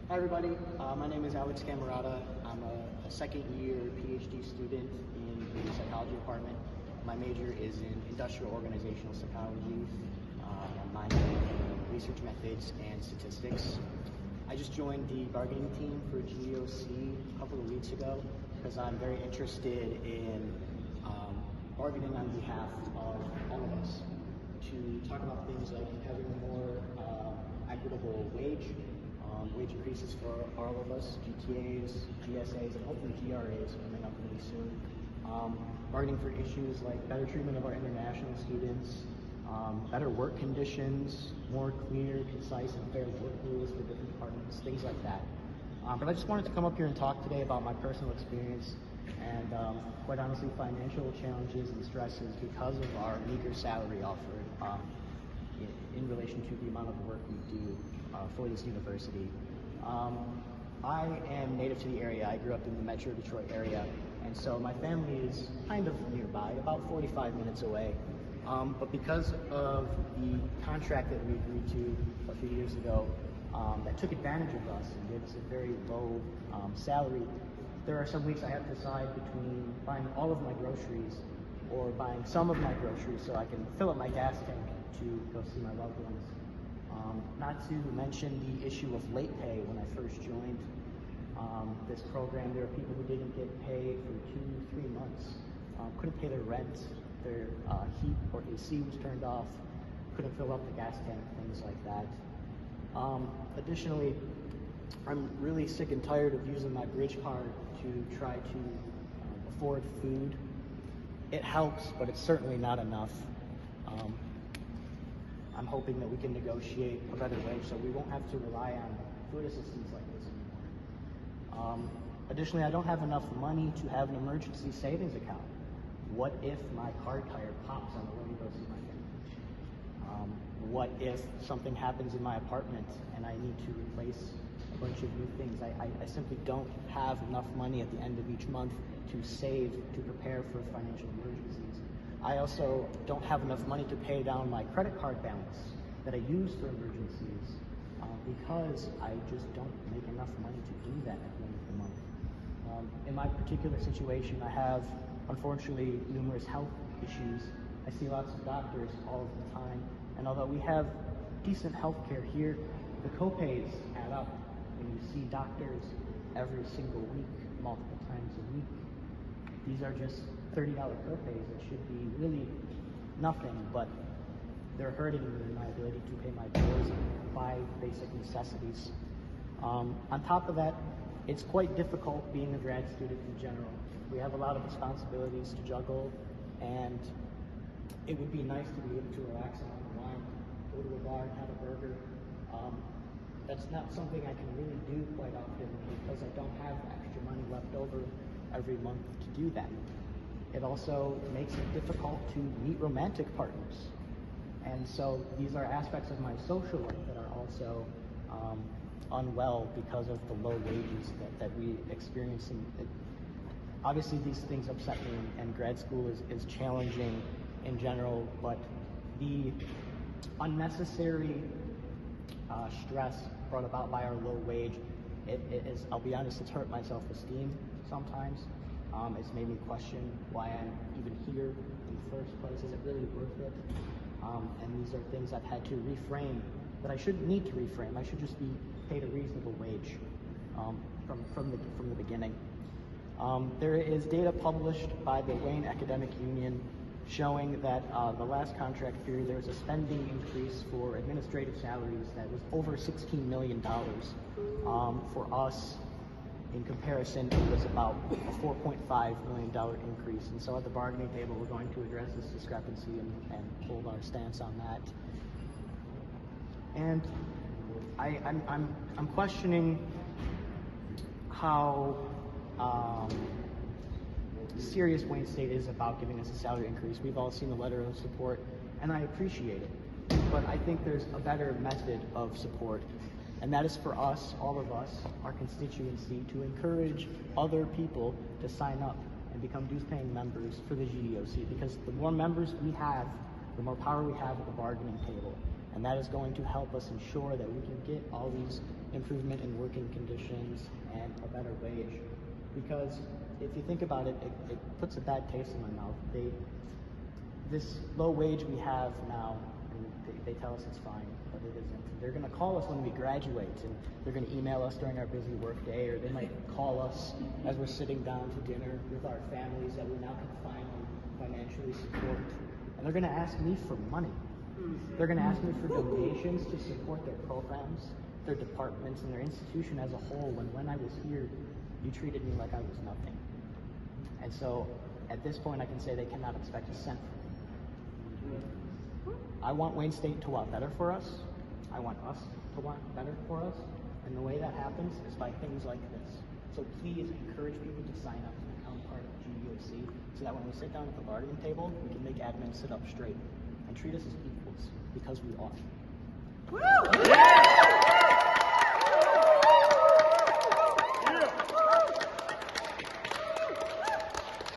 Hi everybody, my name is Alex Camerata. I'm a second year PhD student in the psychology department. My major is in industrial organizational psychology, minor in research methods and statistics. I just joined the bargaining team for GEOC a couple of weeks ago because I'm very interested in bargaining on behalf of all of us to talk about things like having a more equitable wage increases for all of us, GTAs, GSAs, and hopefully GRAs coming up really soon. Bargaining for issues like better treatment of our international students, better work conditions, more clear, concise, and fair work rules for different departments, things like that. But I just wanted to come up here and talk today about my personal experience and, quite honestly, financial challenges and stresses because of our meager salary offered in relation to the amount of work we do for this university. I am native to the area. I grew up in the Metro Detroit area, and so my family is kind of nearby, about 45 minutes away. But because of the contract that we agreed to a few years ago that took advantage of us and gave us a very low salary, there are some weeks I have to decide between buying all of my groceries or buying some of my groceries so I can fill up my gas tank to go see my loved ones. Not to mention the issue of late pay. When I first joined this program, there were people who didn't get paid for 2-3 months, couldn't pay their rent, their heat or AC was turned off, couldn't fill up the gas tank, things like that. Additionally, I'm really sick and tired of using my bridge card to try to afford food. It helps, but it's certainly not enough. I'm hoping that we can negotiate a better wage so we won't have to rely on food assistance like this anymore. Additionally, I don't have enough money to have an emergency savings account. What if my car tire pops on the way to go see my family? What if something happens in my apartment and I need to replace a bunch of new things? I simply don't have enough money at the end of each month to save to prepare for financial emergencies. I also don't have enough money to pay down my credit card balance that I use for emergencies because I just don't make enough money to do that at the end of the month. In my particular situation, I have, unfortunately, numerous health issues. I see lots of doctors all of the time, and although we have decent health care here, the co-pays add up when you see doctors every single week, multiple times a week. These are just $30 co-pays that should be really nothing, but they're hurting me in my ability to pay my bills and buy basic necessities. On top of that, it's quite difficult being a grad student in general. We have a lot of responsibilities to juggle, and it would be nice to be able to relax and unwind, go to a bar and have a burger. That's not something I can really do quite often because I don't have extra money left over every month to do that. It also makes it difficult to meet romantic partners. And so these are aspects of my social life that are also unwell because of the low wages that we experience. And obviously these things upset me, and grad school is challenging in general, but the unnecessary stress brought about by our low wage, it is, I'll be honest, it's hurt my self-esteem sometimes. It's made me question why I'm even here in the first place. Is it really worth it? And these are things I've had to reframe that I shouldn't need to reframe. I should just be paid a reasonable wage from the beginning. There is data published by the Wayne Academic Union showing that the last contract period there was a spending increase for administrative salaries that was over $16 million. For us, in comparison, it was about a $4.5 million increase. And so at the bargaining table, we're going to address this discrepancy and hold our stance on that. And I'm questioning how serious Wayne State is about giving us a salary increase. We've all seen the letter of support, and I appreciate it. But I think there's a better method of support, and that is for us, all of us, our constituency, to encourage other people to sign up and become dues-paying members for the GEOC, because the more members we have, the more power we have at the bargaining table. And that is going to help us ensure that we can get all these improvement in working conditions and a better wage. Because if you think about it, it puts a bad taste in my mouth. This low wage we have now, and they tell us it's fine, but it isn't. They're going to call us when we graduate, and they're going to email us during our busy work day, or they might call us as we're sitting down to dinner with our families that we now can finally financially support. And they're going to ask me for money. They're going to ask me for donations to support their programs, their departments, and their institution as a whole, when I was here, you treated me like I was nothing. And so, at this point, I can say they cannot expect a cent from me. I want Wayne State to want better for us. I want us to want better for us. And the way that happens is by things like this. So please encourage people to sign up and become part of GEOC so that when we sit down at the bargaining table, we can make admin sit up straight and treat us as equals, because we are. Woo!